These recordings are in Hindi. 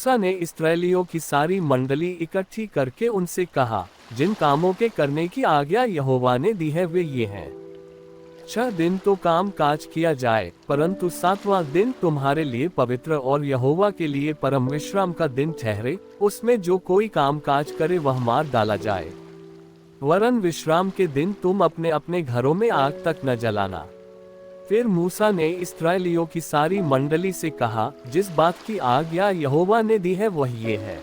मूसा ने इस्राएलियों की सारी मंडली इकट्ठी करके उनसे कहा, जिन कामों के करने की आज्ञा यहोवा ने दी है वे ये हैं। 6 दिन तो काम काज किया जाए, परंतु 7वां दिन तुम्हारे लिए पवित्र और यहोवा के लिए परम विश्राम का दिन ठहरे। उसमें जो कोई काम काज करे वह मार डाला जाए। वरन विश्राम के दिन तुम अपने अपने घरों में आग तक न जलाना। फिर मूसा ने इस्राएलियों की सारी मंडली से कहा, जिस बात की आज्ञा यहोवा ने दी है वह ये है,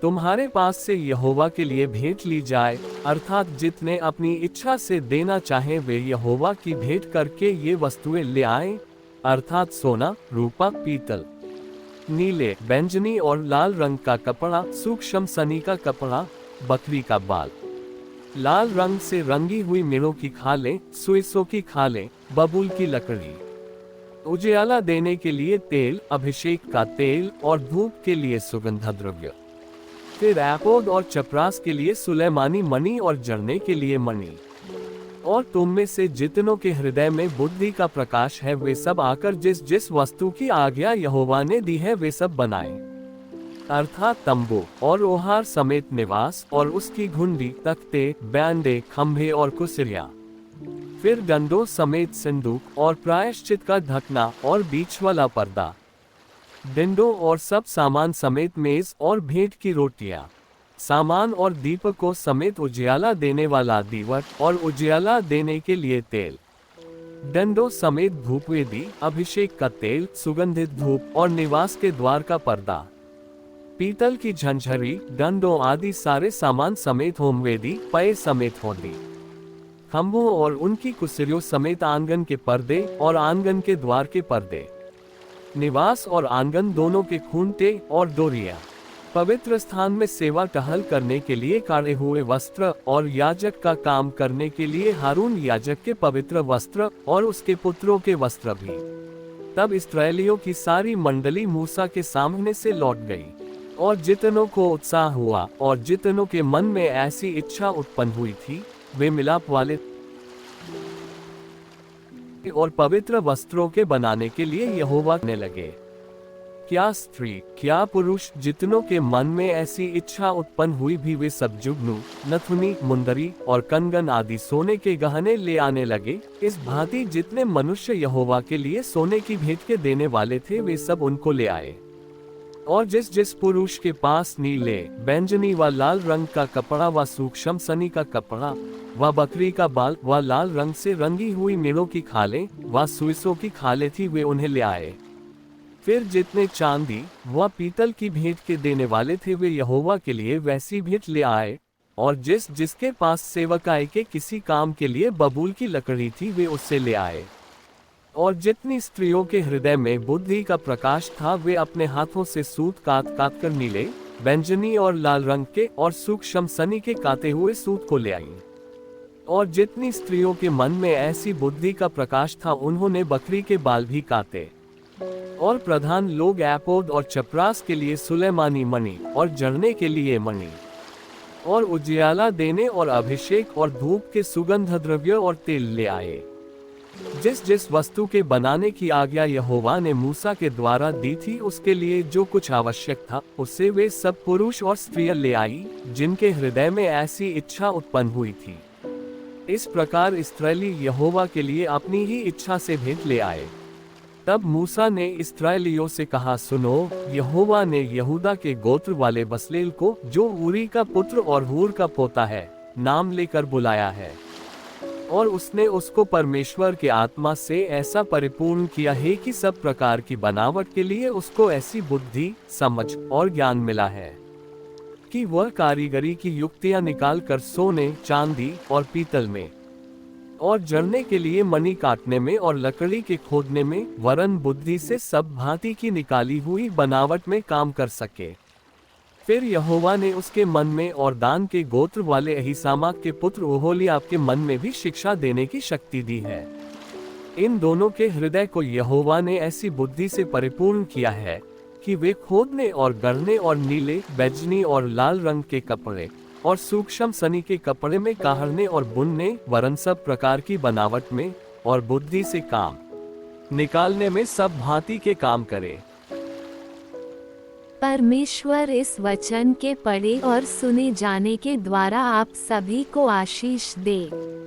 तुम्हारे पास से यहोवा के लिए भेंट ली जाए, अर्थात जितने अपनी इच्छा से देना चाहें वे यहोवा की भेंट करके ये वस्तुएं ले आएं, अर्थात सोना, रूपा, पीतल, नीले, बैंगनी और लाल रंग का कपड़ा, सूक्ष्म सनी का कपड़ा, बकरी का बाल, लाल रंग से रंगी हुई मेढ़ों की खालें, सुइसों की खालें, बबूल की लकड़ी, उजियाला देने के लिए तेल, अभिषेक का तेल और धूप के लिए सुगंध द्रव्य। फिर एपोद और चपरास के लिए सुलेमानी मणि और जड़ने के लिए मणि। और तुम में से जितनों के हृदय में बुद्धि का प्रकाश है वे सब आकर जिस जिस वस्तु की आज्ञा यहोवा ने दी है वे सब बनाएं, अर्थात तंबू और ओहार समेत निवास और उसकी घुंडी, तख्ते, बैंडे, खंभे और कुसिरिया। फिर डंडों समेत संदूक और प्रायश्चित का ढकना और बीच वाला पर्दा, डिंडों और सब सामान समेत मेज और भेंट की रोटियां, सामान और दीपकों समेत उजियाला देने वाला दीवट और उजियाला देने के लिए तेल, डंडों समेत धूपवेदी, अभिषेक का तेल, सुगंधित धूप और निवास के द्वार का पर्दा, पीतल की झंझरी, डंडों आदि सारे सामान समेत होमवेदी, पये समेत होदी, खंभों और उनकी कुसिरियों समेत आंगन के पर्दे और आंगन के द्वार के पर्दे, निवास और आंगन दोनों के खूंटे और डोरियां, पवित्र स्थान में सेवा टहल करने के लिए काढ़े हुए वस्त्र और याजक का काम करने के लिए हारून याजक के पवित्र वस्त्र और उसके पुत्रों के वस्त्र भी। तब इस्राएलियों की सारी मंडली मूसा के सामने से लौट गई, और जितनों को उत्साह हुआ और जितनों के मन में ऐसी इच्छा उत्पन्न हुई थी वे मिलाप वाले और पवित्र वस्त्रों के बनाने के लिए यहोवा ने लगे। क्या स्त्री, क्या पुरुष, जितनों के मन में ऐसी इच्छा उत्पन्न हुई भी वे सब जुगनू, नथुनी, मुंदरी और कंगन आदि सोने के गहने ले आने लगे। इस भांति जितने मनुष्य यहोवा के लिए सोने की भेंट के देने वाले थे वे सब उनको ले आए। और जिस जिस पुरुष के पास नीले, बैंगनी व लाल रंग का कपड़ा व सूक्ष्म सनी का कपड़ा व बकरी का बाल व लाल रंग से रंगी हुई मेढ़ों की खालें व सुइसों की खालें थी वे उन्हें ले आए। फिर जितने चांदी व पीतल की भेंट के देने वाले थे वे यहोवा के लिए वैसी भेंट ले आए। और जिस जिसके पास सेवकाई के किसी काम के लिए बबूल की लकड़ी थी वे उससे ले आए। और जितनी स्त्रियों के हृदय में बुद्धि का प्रकाश था वे अपने हाथों से सूत काट काट कर नीले, बैंगनी और लाल रंग के और सूक्ष्म सनी के काटे हुए सूत को ले आईं। और जितनी स्त्रियों के मन में ऐसी बुद्धि का प्रकाश था उन्होंने बकरी के बाल भी काटे। और प्रधान लोग एपोद और चपरास के लिए सुलेमानी मणि और जड़ने के लिए मणि और उजियाला देने और अभिषेक और धूप के सुगंध द्रव्य और तेल ले आए। जिस जिस वस्तु के बनाने की आज्ञा यहोवा ने मूसा के द्वारा दी थी उसके लिए जो कुछ आवश्यक था उससे वे सब पुरुष और स्त्रियां ले आई जिनके हृदय में ऐसी इच्छा उत्पन्न हुई थी। इस प्रकार इस्राएली यहोवा के लिए अपनी ही इच्छा से भेंट ले आए। तब मूसा ने इस्राएलियों से कहा, सुनो, यहोवा ने यहूदा के गोत्र वाले बसलेल को, जो ऊरी का पुत्र और हूर का पोता है, नाम लेकर बुलाया है। और उसने उसको परमेश्वर के आत्मा से ऐसा परिपूर्ण किया है कि सब प्रकार की बनावट के लिए उसको ऐसी बुद्धि, समझ और ज्ञान मिला है कि वह कारीगरी की युक्तियां निकालकर सोने, चांदी और पीतल में और जड़ने के लिए मणि काटने में और लकड़ी के खोदने में वरन बुद्धि से सब भांति की निकाली हुई बनावट में काम कर सके। फिर यहोवा ने उसके मन में और दान के गोत्र वाले अहीसामाक के पुत्र ओहोलियाब के मन में भी शिक्षा देने की शक्ति दी है। इन दोनों के हृदय को यहोवा ने ऐसी बुद्धि से परिपूर्ण किया है कि वे खोदने और गढ़ने और नीले, बैंगनी और लाल रंग के कपड़े और सूक्ष्म सनी के कपड़े में काढ़ने और बुनने वरन सब प्रकार की बनावट में और बुद्धि से काम निकालने में सब भांति के काम करे। परमेश्वर इस वचन के पढ़े और सुने जाने के द्वारा आप सभी को आशीष दे।